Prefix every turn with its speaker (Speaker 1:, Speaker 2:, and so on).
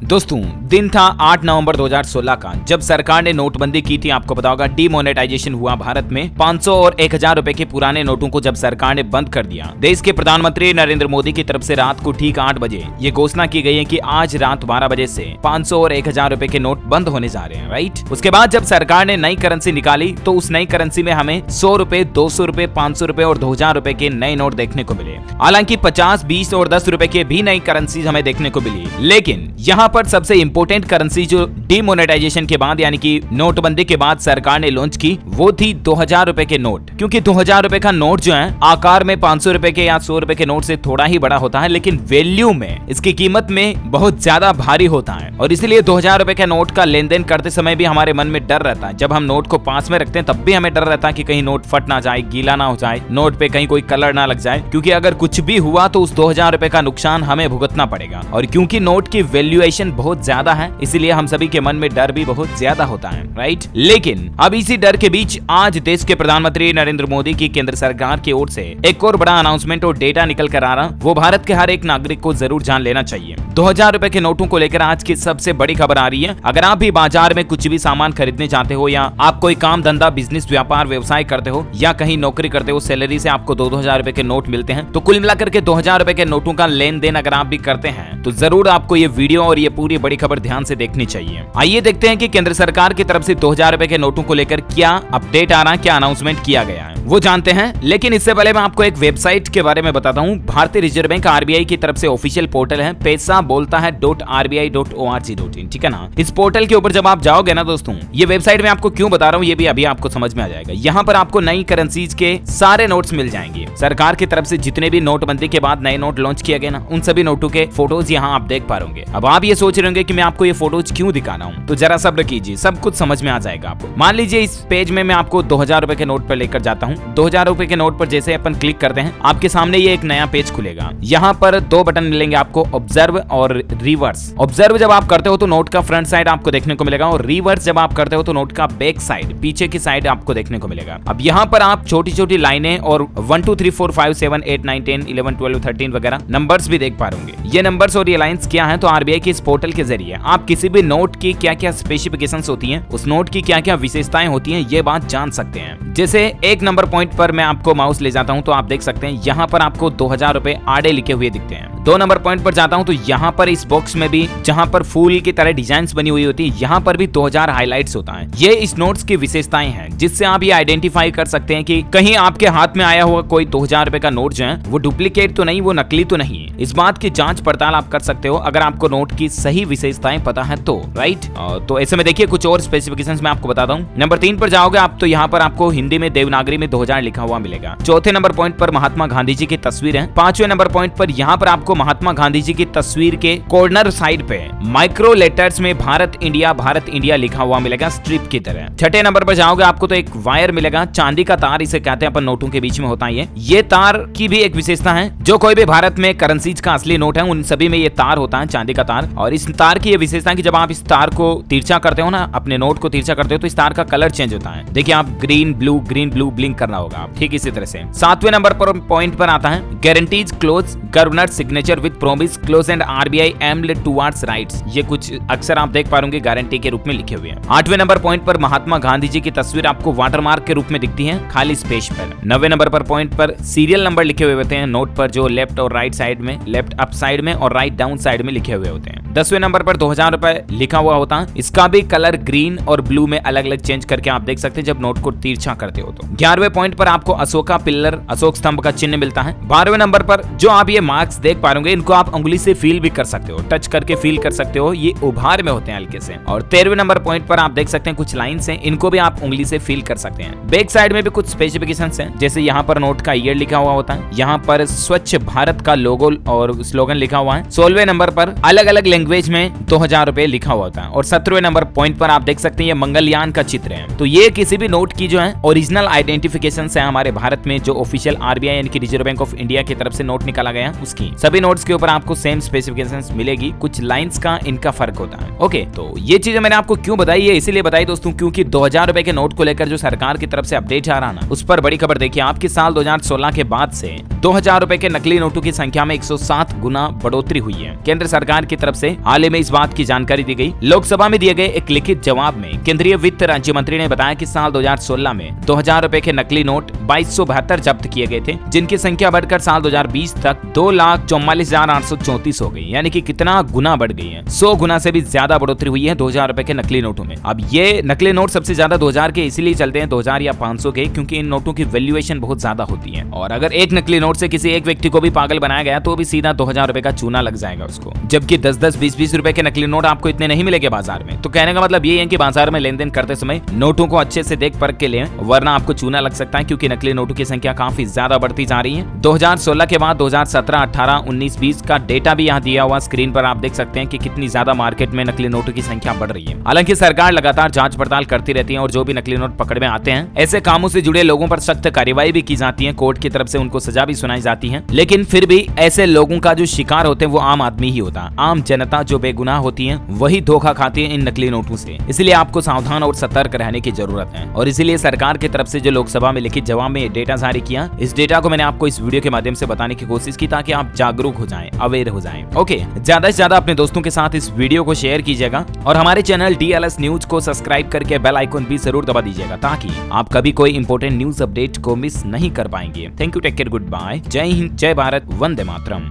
Speaker 1: दोस्तों दिन था 8 नवंबर 2016 का, जब सरकार ने नोटबंदी की थी। आपको पता होगा डीमोनेटाइजेशन हुआ भारत में। 500 और 1000 रुपए के पुराने नोटों को जब सरकार ने बंद कर दिया, देश के प्रधानमंत्री नरेंद्र मोदी की तरफ से रात को ठीक 8 बजे ये घोषणा की गई है कि आज रात 12 बजे से 500 और 1000 रुपए के नोट बंद होने जा रहे हैं, राइट। उसके बाद जब सरकार ने नई करेंसी निकाली तो उस नई करेंसी में हमें 100 रुपए, 200 रुपए, 500 रुपए और 2000 रुपए के नए नोट देखने को मिले। हालांकि 50, 20 और 10 रुपए के भी नई करेंसी हमें देखने को मिली, लेकिन यहाँ पर सबसे इंपोर्टेंट करेंसी जो डीमोनेटाइजेशन के बाद यानी कि नोटबंदी के बाद सरकार ने लॉन्च की, वो थी 2000 रुपए के नोट। क्योंकि 2000 रुपए का नोट जो है आकार में 500 रुपए के या 100 रुपए के नोट से थोड़ा ही बड़ा होता है, लेकिन वैल्यू में, इसकी कीमत में बहुत ज्यादा भारी होता है। और इसलिए 2000 रुपए के नोट का लेन देन करते समय भी हमारे मन में डर रहता है। जब हम नोट को पास में रखते हैं तब भी हमें डर रहता है कि कहीं नोट फट ना जाए, गीला ना हो जाए, नोट पे कहीं कोई कलर ना लग जाए, क्योंकि अगर कुछ भी हुआ तो उस 2000 रुपए का नुकसान हमें भुगतना पड़ेगा। और क्योंकि नोट की वैल्यूएशन बहुत ज्यादा है, इसलिए हम सभी के मन में डर भी बहुत ज्यादा होता है, राइट। लेकिन अब इसी डर के बीच आज देश के प्रधानमंत्री नरेंद्र मोदी की केंद्र सरकार की ओर से एक और बड़ा अनाउंसमेंट और डेटा निकल कर आ रहा, वो भारत के हर एक नागरिक को जरूर जान लेना चाहिए। 2000 रुपए के नोटों को लेकर आज की सबसे बड़ी खबर आ रही है। अगर आप भी बाजार में कुछ भी सामान खरीदने चाहते हो, या आप कोई काम धंधा, बिजनेस, व्यापार, व्यवसाय करते हो, या कहीं नौकरी करते हो, सैलरी से आपको 2-2000 रुपए के नोट मिलते हैं, तो कुल मिलाकर के 2000 रुपए के नोटों का लेन देन अगर आप भी करते हैं तो जरूर आपको ये वीडियो और ये पूरी बड़ी खबर ध्यान से देखनी चाहिए। आइए देखते हैं कि केंद्र सरकार की तरफ से 2000 रुपए के नोटों को लेकर क्या अपडेट आ रहा है, क्या अनाउंसमेंट किया गया है, वो जानते हैं। लेकिन इससे पहले मैं आपको एक वेबसाइट के बारे में बताता हूँ। भारतीय रिजर्व बैंक आरबीआई की तरफ से ऑफिशियल पोर्टल है, पैसा बोलता है .rbi.org.in, ठीक है ना। इस पोर्टल के ऊपर जब आप जाओगे ना दोस्तों, ये वेबसाइट में आपको क्यों बता रहा हूँ ये भी अभी आपको समझ में आ जाएगा। यहाँ पर आपको नई करेंसीज के सारे नोट्स मिल जाएंगे। सरकार की तरफ से जितने भी नोटबंदी के बाद नए नोट लॉन्च किए गए ना, उन सभी नोटों के फोटोज यहाँ आप देख पा रहे। अब आप ये सोच रहे होंगे कि मैं आपको ये फोटोज क्यों दिखा रहा हूँ, तो जरा सब्र कीजिए, सब कुछ समझ में आ जाएगा आपको। मान लीजिए इस पेज में मैं आपको 2000 रुपए के नोट पर लेकर जाता हूँ। 2000 रुपए के नोट पर जैसे अपन क्लिक करते हैं, आपके सामने ये एक नया पेज खुलेगा। यहाँ पर 2 बटन मिलेंगे आपको, ऑब्जर्व और रिवर्स। ऑब्जर्व जब आप करते हो तो नोट का फ्रंट साइड आपको देखने को मिलेगा, और रिवर्स जब आप करते हो तो नोट का बैक साइड, पीछे की साइड आपको देखने को मिलेगा। अब यहाँ पर आप छोटी छोटी लाइनें और 1 2 3 4 5 7 8 9 10 11 12 13 वगैरह नंबर्स भी देख पा रहे। ये नंबर्स और ये लाइंस क्या है, तो आरबीआई के इस पोर्टल के जरिए आप किसी भी नोट की क्या क्या स्पेसिफिकेशंस होती हैं, उस नोट की क्या क्या विशेषताएं होती हैं, ये बात जान सकते हैं। जैसे 1 नंबर पॉइंट पर मैं आपको माउस ले जाता हूं तो आप देख सकते हैं यहाँ पर आपको 2000 रुपए आड़े लिखे हुए दिखते हैं। 2 नंबर पॉइंट पर जाता हूं तो यहाँ पर इस बॉक्स में भी, जहाँ पर फूल की तरह डिजाइन बनी हुई होती है, यहाँ पर भी 2000 हाईलाइट्स होता है। ये इस नोट्स की विशेषताएं हैं, जिससे आप ये आइडेंटिफाई कर सकते हैं कि कहीं आपके हाथ में आया हुआ कोई 2000 रुपए का नोट जो है वो डुप्लीकेट तो नहीं, वो नकली तो नहीं है। इस बात की जांच पड़ताल आप कर सकते हो अगर आपको नोट की सही विशेषताएं पता है तो, राइट। तो ऐसे में देखिए कुछ और स्पेसिफिकेशंस मैं आपको बताता हूँ। नंबर 3 पर जाओगे आप तो यहाँ पर आपको हिंदी में देवनागरी में 2000 लिखा हुआ मिलेगा। 4थे नंबर पॉइंट पर महात्मा गांधी जी की तस्वीर है। 5वें नंबर पॉइंट पर यहाँ पर आपको महात्मा गांधी जी की तस्वीर के कॉर्नर साइड पे माइक्रो लेटर्स में भारत इंडिया लिखा हुआ मिलेगा, स्ट्रिप की तरह। 6ठे नंबर पर जाओगे आपको तो एक वायर मिलेगा, चांदी का तार इसे कहते हैं अपन, नोटों के बीच में होता है ये तार की भी एक विशेषता है। जो कोई भी भारत में करेंसीज का असली नोट है उन सभी में ये तार होता है, चांदी का तार। और इस तार की ये विशेषता है कि जब आप इस तार को तिरछा करते हो ना, अपने नोट को तिरछा करते हो, तो इस तार का कलर चेंज होता है। देखिए आप ग्रीन ब्लू ब्लिंक करना होगा आप, ठीक इसी तरह से। 7वें नंबर पर पॉइंट पर आता है guarantees close governor signature with promise close and RBI aimed towards rights. ये कुछ अक्सर आप देख पा रहे गारंटी के रूप में लिखे हुए हैं। 8वें नंबर पॉइंट पर महात्मा गांधी जी की तस्वीर आपको वाटरमार्क के रूप में दिखती है खाली स्पेस पर। 9वें नंबर पर पॉइंट पर सीरियल नंबर लिखे हुए होते हैं नोट पर, जो लेफ्ट और राइट साइड में, लेफ्ट अप साइड में और राइट डाउन साइड में लिखे हुए होते हैं। 10वें नंबर पर 2000 रुपए लिखा हुआ होता है, इसका भी कलर ग्रीन और ब्लू में अलग अलग चेंज करके आप देख सकते हैं जब नोट को तिरछा करते हो तो। 11वें पॉइंट पर आपको अशोका पिल्लर, अशोक स्तंभ का चिन्ह मिलता है। 12वें नंबर पर जो आप ये मार्क्स देख पा रहे इनको आप उंगली से फील भी कर सकते हो, टच करके फील कर सकते हो, ये उभार में होते हैं हल्के से। और 13वें नंबर पॉइंट पर आप देख सकते हैं कुछ लाइंस हैं, इनको भी आप उंगली से फील कर सकते हैं। बैक साइड में भी कुछ स्पेसिफिकेशंस हैं, जैसे यहाँ पर नोट का ईयर लिखा हुआ होता है, यहाँ पर स्वच्छ भारत का लोगो और स्लोगन लिखा हुआ है। 16वें नंबर पर अलग अलग लैंग्वेज में 2000 रुपए लिखा हुआ होता है। और 17वें नंबर पॉइंट पर आप देख सकते हैं ये मंगलयान का चित्र है। तो ये किसी भी नोट की जो है ओरिजिनल आइडेंटिफिकेशन है हमारे भारत में, जो ऑफिशियल आरबीआई यानी कि रिजर्व बैंक ऑफ इंडिया की तरफ से नोट निकाला गया उसकी। सभी नोट्स के ऊपर आपको सेम स्पेसिफिकेशंस मिलेगी, कुछ लाइंस का इनका फर्क होता है। ओके, तो ये चीजें मैंने आपको क्यों बताई है, इसीलिए बताई दोस्तों क्योंकि 2000 रुपए के नोट को लेकर जो सरकार की तरफ से अपडेट आ रहा ना, उस पर बड़ी खबर देखिए। आपके साल 2016 के बाद से 2000 रुपए के नकली नोटों की संख्या में 107 गुना बढ़ोतरी हुई है। केंद्र सरकार की तरफ से हाल ही में इस बात की जानकारी दी गई। लोकसभा में दिए गए एक लिखित जवाब में केंद्रीय वित्त राज्य मंत्री ने बताया कि साल 2016 में 2000 रुपए के नकली नोट 2272 जब्त किए गए थे, जिनकी संख्या बढ़कर साल 2020 तक 2,44,834 हो गई, यानी कि कितना गुना बढ़ गई है। 100 गुना से भी ज्यादा बढ़ोतरी हुई है 2000 रुपए के नकली नोटों में। अब ये नकली नोट सबसे ज्यादा 2000 के इसीलिए चलते हैं, 2000 या 500 के, क्योंकि इन नोटों की वैल्यूएशन बहुत ज्यादा होती है। और अगर एक नकली नोट से किसी एक व्यक्ति को भी पागल बनाया गया तो भी सीधा 2000 रुपए का चूना लग जाएगा उसको। जबकि 10-10, 20-20 रुपए के नकली नोट आपको इतने नहीं मिलेंगे बाजार में। तो कहने का मतलब ये है कि बाजार में लेन देन करते समय नोटों को अच्छे से देख परख के लें, वरना आपको चूना लग सकता है, क्योंकि नकली नोटों की संख्या काफी ज्यादा बढ़ती जा रही है। 2016 के बाद 2017, 18, 19, 20 का डेटा भी यहाँ दिया हुआ स्क्रीन पर आप देख सकते हैं कि कितनी ज्यादा मार्केट में नकली नोटों की संख्या बढ़ रही है। हालांकि सरकार लगातार जांच पड़ताल करती रहती है और जो भी नकली नोट पकड़ में आते हैं, ऐसे कामों से जुड़े लोगों पर सख्त कार्रवाई भी की जाती है, कोर्ट की तरफ से उनको सजा भी सुनाई जाती है। लेकिन फिर भी ऐसे लोगों का जो शिकार होते हैं वो आम आदमी ही होता है। आम जनता जो बेगुनाह होती है वही धोखा खाती है इन नकली नोटों से। इसलिए आपको सावधान और सतर्क रहने की जरूरत है, और इसीलिए सरकार की तरफ से जो लोकसभा में लिखित जवाब में डेटा जारी किया, इस डेटा को मैंने आपको इस वीडियो के माध्यम से बताने की कोशिश की ताकि आप जागरूक हो जाएं, अवेयर हो जाएं। ओके, ज्यादा से ज्यादा अपने दोस्तों के साथ इस वीडियो को शेयर कीजिएगा और हमारे चैनल DLS न्यूज को सब्सक्राइब करके बेल आइकन भी जरूर दबा दीजिएगा ताकि आप कभी कोई इंपॉर्टेंट न्यूज अपडेट को मिस नहीं कर पाएंगे। Thank you, take care, good bye, जय हिंद, जय भारत, वंदे मातरम।